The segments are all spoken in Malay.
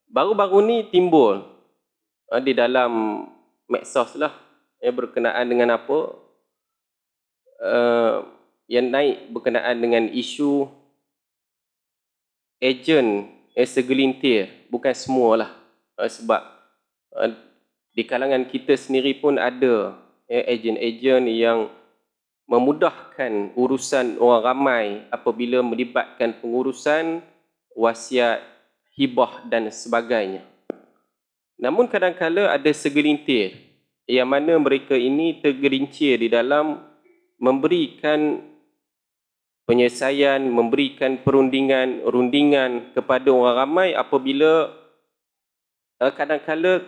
Baru-baru ni timbul di dalam medsos lah berkenaan dengan apa yang naik berkenaan dengan isu ejen segelintir, bukan semualah, sebab di kalangan kita sendiri pun ada ejen-ejen yang memudahkan urusan orang ramai apabila melibatkan pengurusan wasiat, hibah dan sebagainya. Namun kadang-kala ada segelintir yang mana mereka ini tergelincir di dalam memberikan penyelesaian, memberikan rundingan kepada orang ramai apabila kadang-kala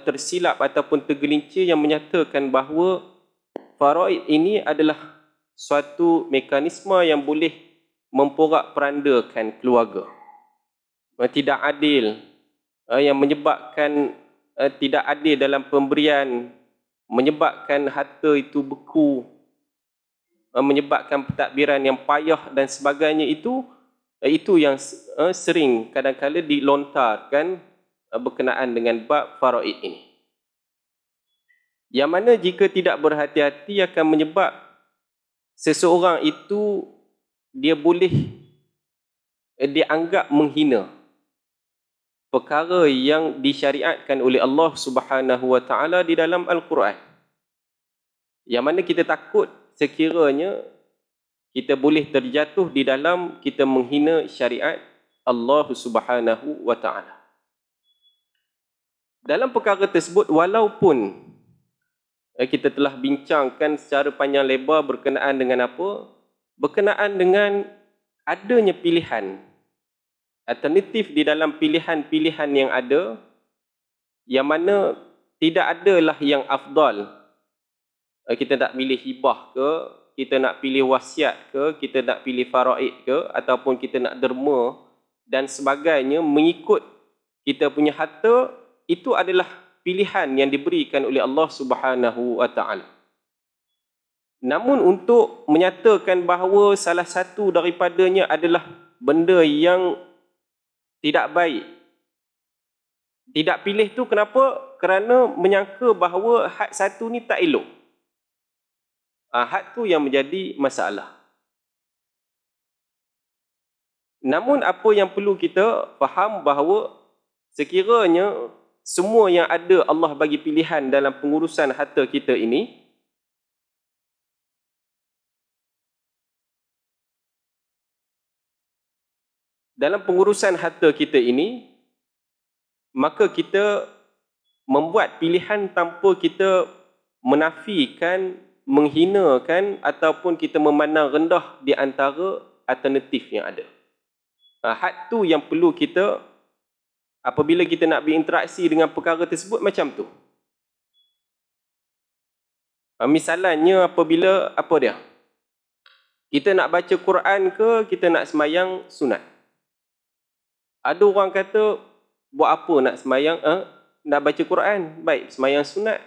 tersilap ataupun tergelincir yang menyatakan bahawa faraid ini adalah suatu mekanisme yang boleh memporak-perandakan keluarga. Tidak adil, yang menyebabkan tidak adil dalam pemberian, menyebabkan harta itu beku, menyebabkan pentadbiran yang payah dan sebagainya, itu yang sering kadang-kala dilontarkan berkenaan dengan bab faraid ini. Yang mana jika tidak berhati-hati akan menyebab seseorang itu dia boleh dianggap menghina perkara yang disyariatkan oleh Allah Subhanahu wa taala di dalam Al-Quran. Yang mana kita takut sekiranya kita boleh terjatuh di dalam kita menghina syariat Allah Subhanahu wa taala. Dalam perkara tersebut, walaupun kita telah bincangkan secara panjang lebar berkenaan dengan apa? Berkenaan dengan adanya pilihan alternatif di dalam pilihan-pilihan yang ada, yang mana tidak adalah yang afdal. Kita nak pilih hibah ke, kita nak pilih wasiat ke, kita nak pilih faraid ke, ataupun kita nak derma dan sebagainya mengikut kita punya harta, itu adalah pilihan yang diberikan oleh Allah Subhanahu wa taala. Namun untuk menyatakan bahawa salah satu daripadanya adalah benda yang tidak baik, tidak pilih tu kenapa? Kerana menyangka bahawa had satu ni tak elok. Had tu yang menjadi masalah. Namun apa yang perlu kita faham bahawa sekiranya semua yang ada Allah bagi pilihan dalam pengurusan harta kita ini, dalam pengurusan harta kita ini, maka kita membuat pilihan tanpa kita menafikan, menghinakan ataupun kita memandang rendah di antara alternatif yang ada. Had tu yang perlu kita, apabila kita nak berinteraksi dengan perkara tersebut, macam tu. Misalnya apabila apa dia? Kita nak baca Quran ke, kita nak semayang sunat. Ada orang kata, buat apa nak semayang, nak baca Quran? Baik, semayang sunat.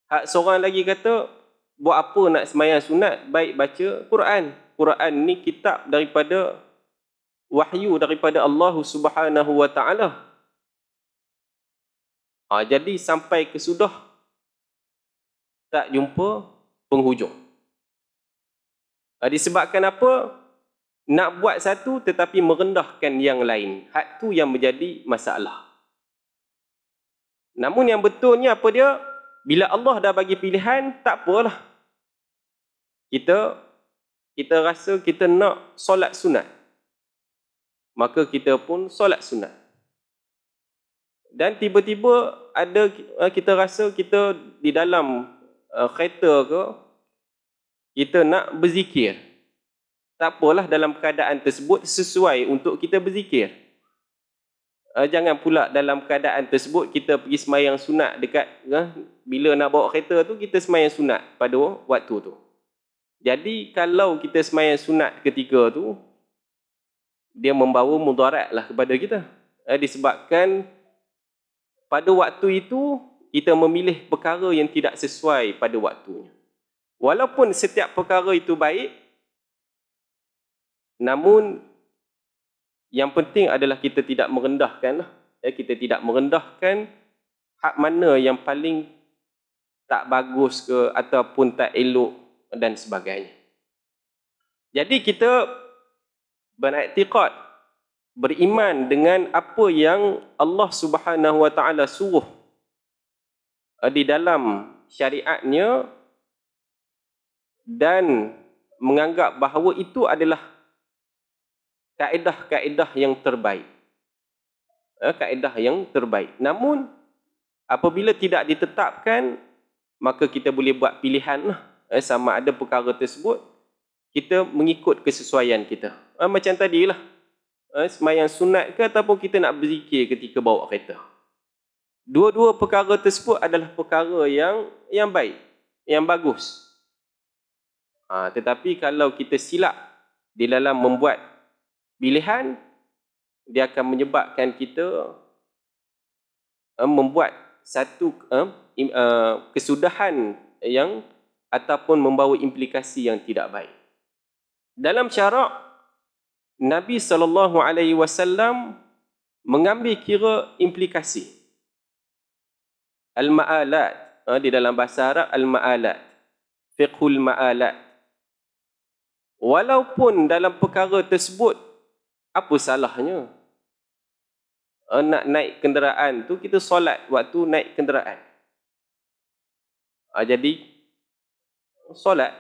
Hak seorang lagi kata, buat apa nak semayang sunat? Baik, baca Quran. Quran ni kitab daripada wahyu daripada Allah Subhanahu wa taala. Jadi sampai ke sudah tak jumpa penghujung. Disebabkan apa? Nak buat satu tetapi merendahkan yang lain. Had tu yang menjadi masalah. Namun yang betulnya apa dia? Bila Allah dah bagi pilihan, tak apalah. Kita rasa kita nak solat sunat, maka kita pun solat sunat. Dan tiba-tiba ada kita rasa kita di dalam kereta ke, kita nak berzikir. Tak apalah, dalam keadaan tersebut sesuai untuk kita berzikir. Jangan pula dalam keadaan tersebut kita pergi semayang sunat dekat, bila nak bawa kereta tu kita semayang sunat pada waktu tu. Jadi kalau kita semayang sunat ketika tu, dia membawa mudarat lah kepada kita. Disebabkan pada waktu itu kita memilih perkara yang tidak sesuai pada waktunya. Walaupun setiap perkara itu baik, namun yang penting adalah kita tidak merendahkan. Kita tidak merendahkan hak mana yang paling tak bagus ke ataupun tak elok dan sebagainya. Jadi kita beriktikad, beriman dengan apa yang Allah Subhanahu wa taala suruh di dalam syariatnya dan menganggap bahawa itu adalah kaedah-kaedah yang terbaik. Kaedah yang terbaik. Namun apabila tidak ditetapkan, maka kita boleh buat pilihan sama ada perkara tersebut kita mengikut kesesuaian kita. Macam tadilah, sembahyang sunat ke ataupun kita nak berzikir ketika bawa kereta. Dua-dua perkara tersebut adalah perkara yang baik, yang bagus. Tetapi kalau kita silap di dalam membuat pilihan, dia akan menyebabkan kita membuat satu kesudahan yang ataupun membawa implikasi yang tidak baik. Dalam syarak, Nabi SAW mengambil kira implikasi. Al-ma'alat, di dalam bahasa Arab, al-ma'alat, fiqhul ma'alat. Walaupun dalam perkara tersebut, apa salahnya? Nak naik kenderaan tu, kita solat waktu naik kenderaan. Jadi, solat,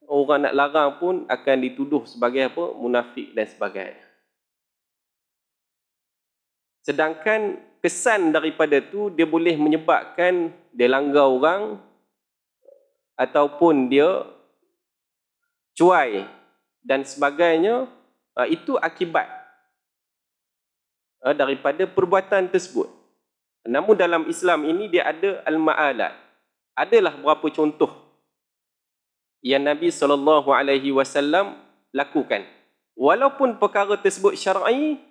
orang nak larang pun akan dituduh sebagai apa? Munafik dan sebagainya. Sedangkan kesan daripada tu, dia boleh menyebabkan dia langgar orang ataupun dia cuai dan sebagainya. Itu akibat daripada perbuatan tersebut. Namun dalam Islam ini dia ada al-ma'alat. Adalah beberapa contoh yang Nabi SAW lakukan. Walaupun perkara tersebut syar'i,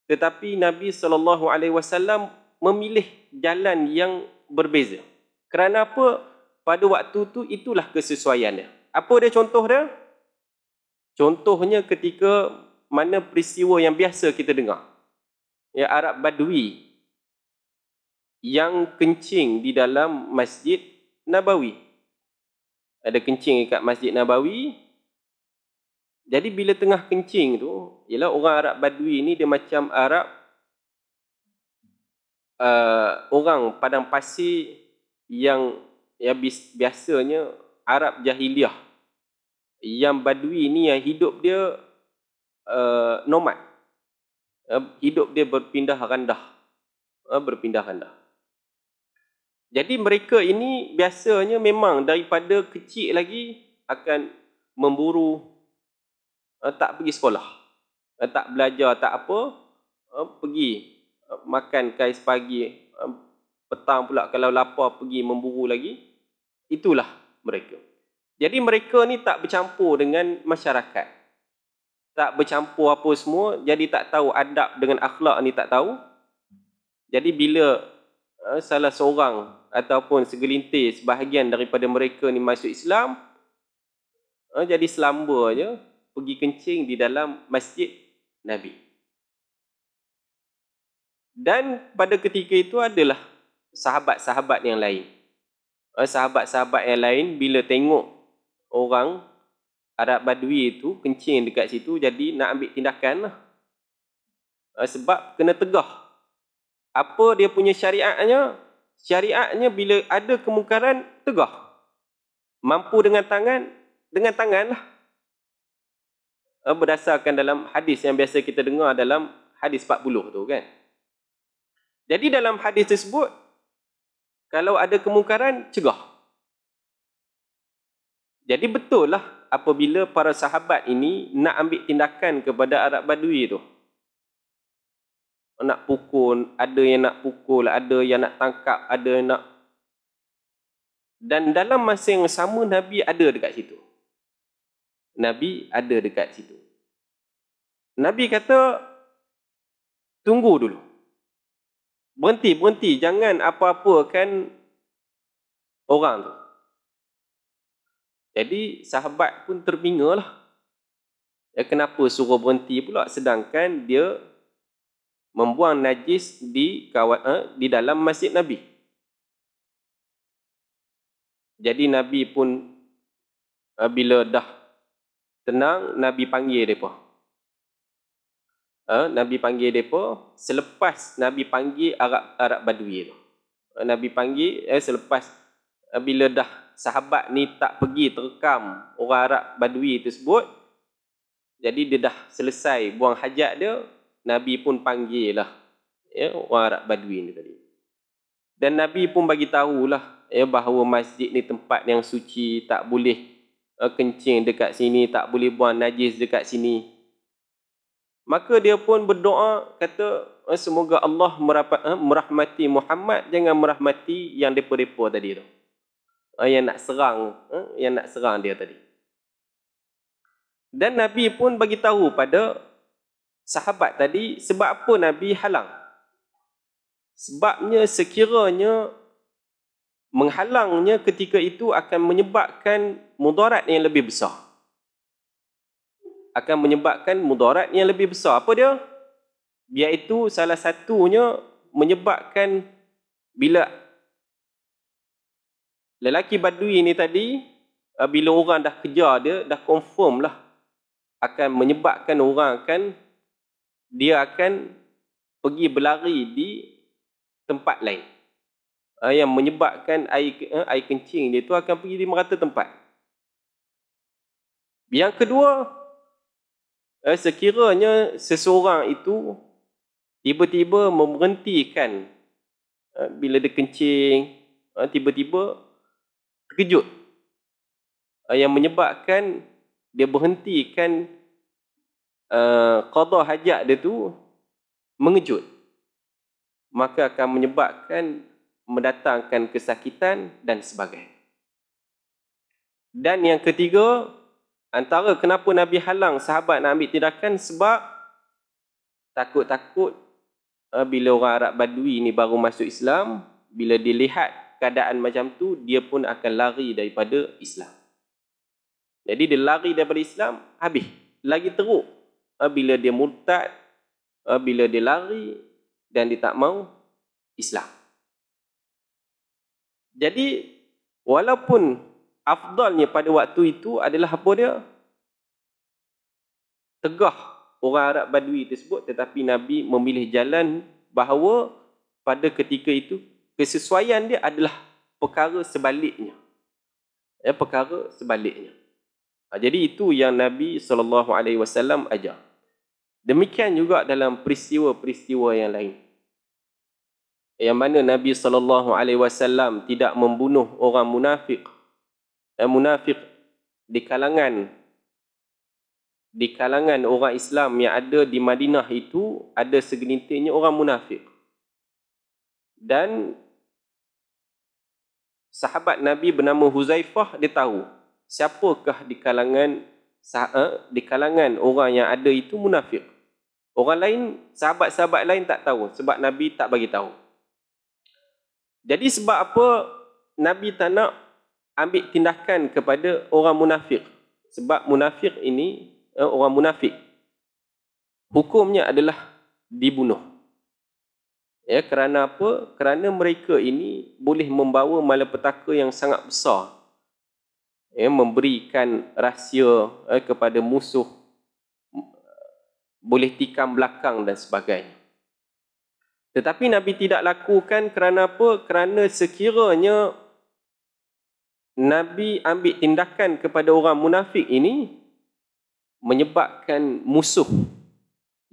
tetapi Nabi SAW memilih jalan yang berbeza. Kerana apa? Pada waktu tu itulah kesesuaiannya. Apa dia contoh dia? Contohnya ketika mana peristiwa yang biasa kita dengar. Ya, Arab Badui yang kencing di dalam Masjid Nabawi. Ada kencing dekat Masjid Nabawi. Jadi bila tengah kencing tu, ialah orang Arab Badui ni dia macam Arab orang padang pasir yang biasanya Arab Jahiliyah. Yang Badui ni yang hidup dia nomad. Hidup dia berpindah randah. Jadi mereka ini biasanya memang daripada kecil lagi akan memburu, tak pergi sekolah, tak belajar, tak apa, pergi makan kais pagi, petang pula kalau lapar pergi memburu lagi. Itulah mereka. Jadi mereka ni tak bercampur dengan masyarakat, tak bercampur apa semua, jadi tak tahu adab dengan akhlak ni, tak tahu. Jadi bila salah seorang ataupun segelintir sebahagian daripada mereka ni masuk Islam, jadi selamba je pergi kencing di dalam Masjid Nabi. Dan pada ketika itu adalah sahabat-sahabat yang lain. Sahabat-sahabat yang lain bila tengok orang Arab Badui itu kencing dekat situ, jadi nak ambil tindakan lah. Sebab kena tegah. Apa dia punya syariatnya? Syariatnya bila ada kemungkaran, tegah. Mampu dengan tangan lah. Berdasarkan dalam hadis yang biasa kita dengar dalam hadis 40 tu kan. Jadi dalam hadis tersebut, kalau ada kemungkaran, cegah. Jadi betul lah apabila para sahabat ini nak ambil tindakan kepada Arab Badui tu. Nak pukul, ada yang nak pukul, ada yang nak tangkap, ada yang nak. Dan dalam masa yang sama, Nabi ada dekat situ. Nabi ada dekat situ. Nabi kata, tunggu dulu. Berhenti, jangan apa-apa kan orang tu. Jadi sahabat pun terbingalah. Kenapa suruh berhenti pula sedangkan dia membuang najis di dalam masjid Nabi. Jadi Nabi pun bila dah tenang, Nabi panggil mereka. Nabi panggil mereka, selepas Nabi panggil Arab Badui tu. Nabi panggil, selepas bila dah sahabat ni tak pergi terekam orang Arab Badui tersebut, jadi dia dah selesai buang hajat dia, Nabi pun panggil lah orang Arab Badui ni tadi. Dan Nabi pun bagi tahulah bahawa masjid ni tempat yang suci, tak boleh kencing dekat sini, tak boleh buang najis dekat sini. Maka dia pun berdoa, kata semoga Allah merahmati Muhammad, jangan merahmati yang depa-depa tadi tu. Yang nak serang dia tadi. Dan Nabi pun bagi tahu pada sahabat tadi sebab apa Nabi halang. Sebabnya sekiranya menghalangnya ketika itu akan menyebabkan mudarat yang lebih besar. Akan menyebabkan mudarat yang lebih besar. Apa dia? Iaitu salah satunya menyebabkan bila lelaki badui ni tadi, bila orang dah kejar dia, dah confirm lah akan menyebabkan orang dia akan pergi berlari di tempat lain. Yang menyebabkan air kencing dia tu akan pergi di merata tempat. Yang kedua, sekiranya seseorang itu tiba-tiba memberhentikan bila dia kencing, tiba-tiba terkejut, yang menyebabkan dia berhentikan qada hajat dia tu mengejut, maka akan menyebabkan mendatangkan kesakitan dan sebagainya. Dan yang ketiga, antara kenapa Nabi halang sahabat nak ambil tindakan, sebab takut-takut bila orang Arab Badui ni baru masuk Islam, bila dia lihat keadaan macam tu, dia pun akan lari daripada Islam. Jadi dia lari daripada Islam, habis. Lagi teruk bila dia murtad, bila dia lari dan dia tak mau Islam. Jadi walaupun afdalnya pada waktu itu adalah apa dia? Tegah orang Arab Badui tersebut, tetapi Nabi memilih jalan bahawa pada ketika itu kesesuaian dia adalah perkara sebaliknya. Perkara sebaliknya. Jadi itu yang Nabi SAW ajar. Demikian juga dalam peristiwa-peristiwa yang lain. Yang mana Nabi SAW tidak membunuh orang munafik. Munafik di kalangan orang Islam yang ada di Madinah itu, ada segelintirnya orang munafik. Dan sahabat Nabi bernama Huzaifah, dia tahu siapakah di kalangan orang yang ada itu munafik. Orang lain, sahabat-sahabat lain tak tahu sebab Nabi tak bagi tahu. Jadi sebab apa Nabi tak nak ambil tindakan kepada orang munafik? Sebab munafik ini, orang munafik, hukumnya adalah dibunuh. Kerana apa? Kerana mereka ini boleh membawa malapetaka yang sangat besar. Memberikan rahsia kepada musuh, boleh tikam belakang dan sebagainya. Tetapi Nabi tidak lakukan kerana apa? Kerana sekiranya Nabi ambil tindakan kepada orang munafik ini, menyebabkan musuh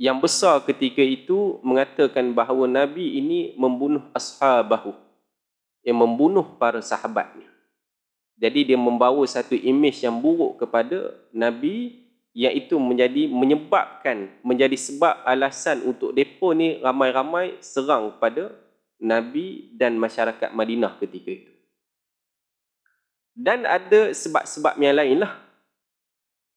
yang besar ketika itu mengatakan bahawa Nabi ini membunuh ashabahu, yang membunuh para sahabatnya. Jadi dia membawa satu imej yang buruk kepada Nabi, iaitu menjadi sebab alasan untuk mereka ni ramai-ramai serang pada Nabi dan masyarakat Madinah ketika itu. Dan ada sebab-sebab yang lain lah.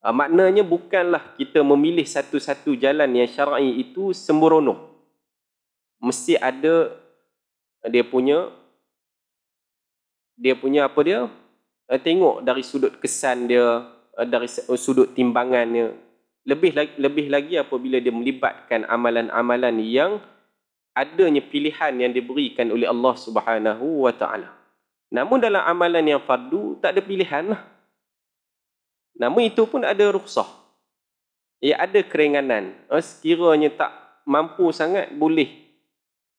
Maknanya bukanlah kita memilih satu-satu jalan yang syar'i itu sembrono. Mesti ada dia punya apa dia? tengok dari sudut kesan dia, dari sudut timbangannya. Lebih lagi apabila dia melibatkan amalan-amalan yang adanya pilihan yang diberikan oleh Allah Subhanahu wa taala. Namun dalam amalan yang fardu tak ada pilihan lah. Namun itu pun ada rukhsah. Ya, ada keringanan. Sekiranya tak mampu sangat boleh.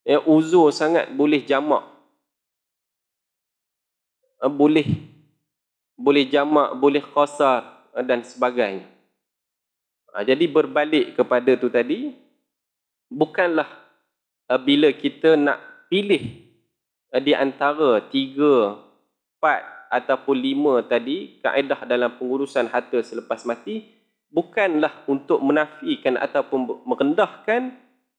Ya, uzur sangat boleh jamak. Boleh jamak, boleh qasar dan sebagainya. Jadi berbalik kepada tu tadi, bukanlah bila kita nak pilih di antara 3, 4 ataupun 5 tadi, kaedah dalam pengurusan harta selepas mati, bukanlah untuk menafikan ataupun merendahkan,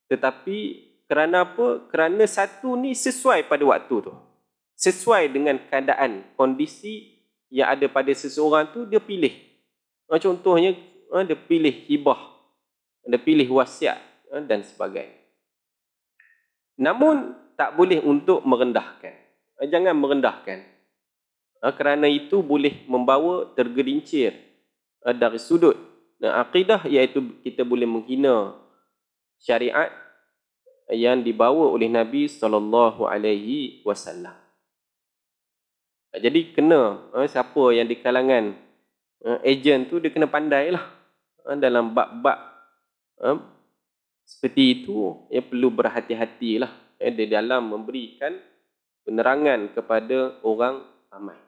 tetapi kerana apa? Kerana satu ni sesuai pada waktu tu. Sesuai dengan keadaan, kondisi yang ada pada seseorang tu, dia pilih. Contohnya, dia pilih hibah, dia pilih wasiat dan sebagainya. Namun, tak boleh untuk merendahkan. Jangan merendahkan. Kerana itu boleh membawa tergelincir dari sudut akidah, iaitu kita boleh menghina syariat yang dibawa oleh Nabi SAW. Jadi kena, siapa yang di kalangan ejen tu, dia kena pandai lah dalam bab-bab seperti itu. Ya, perlu berhati-hatilah di dalam memberikan penerangan kepada orang ramai.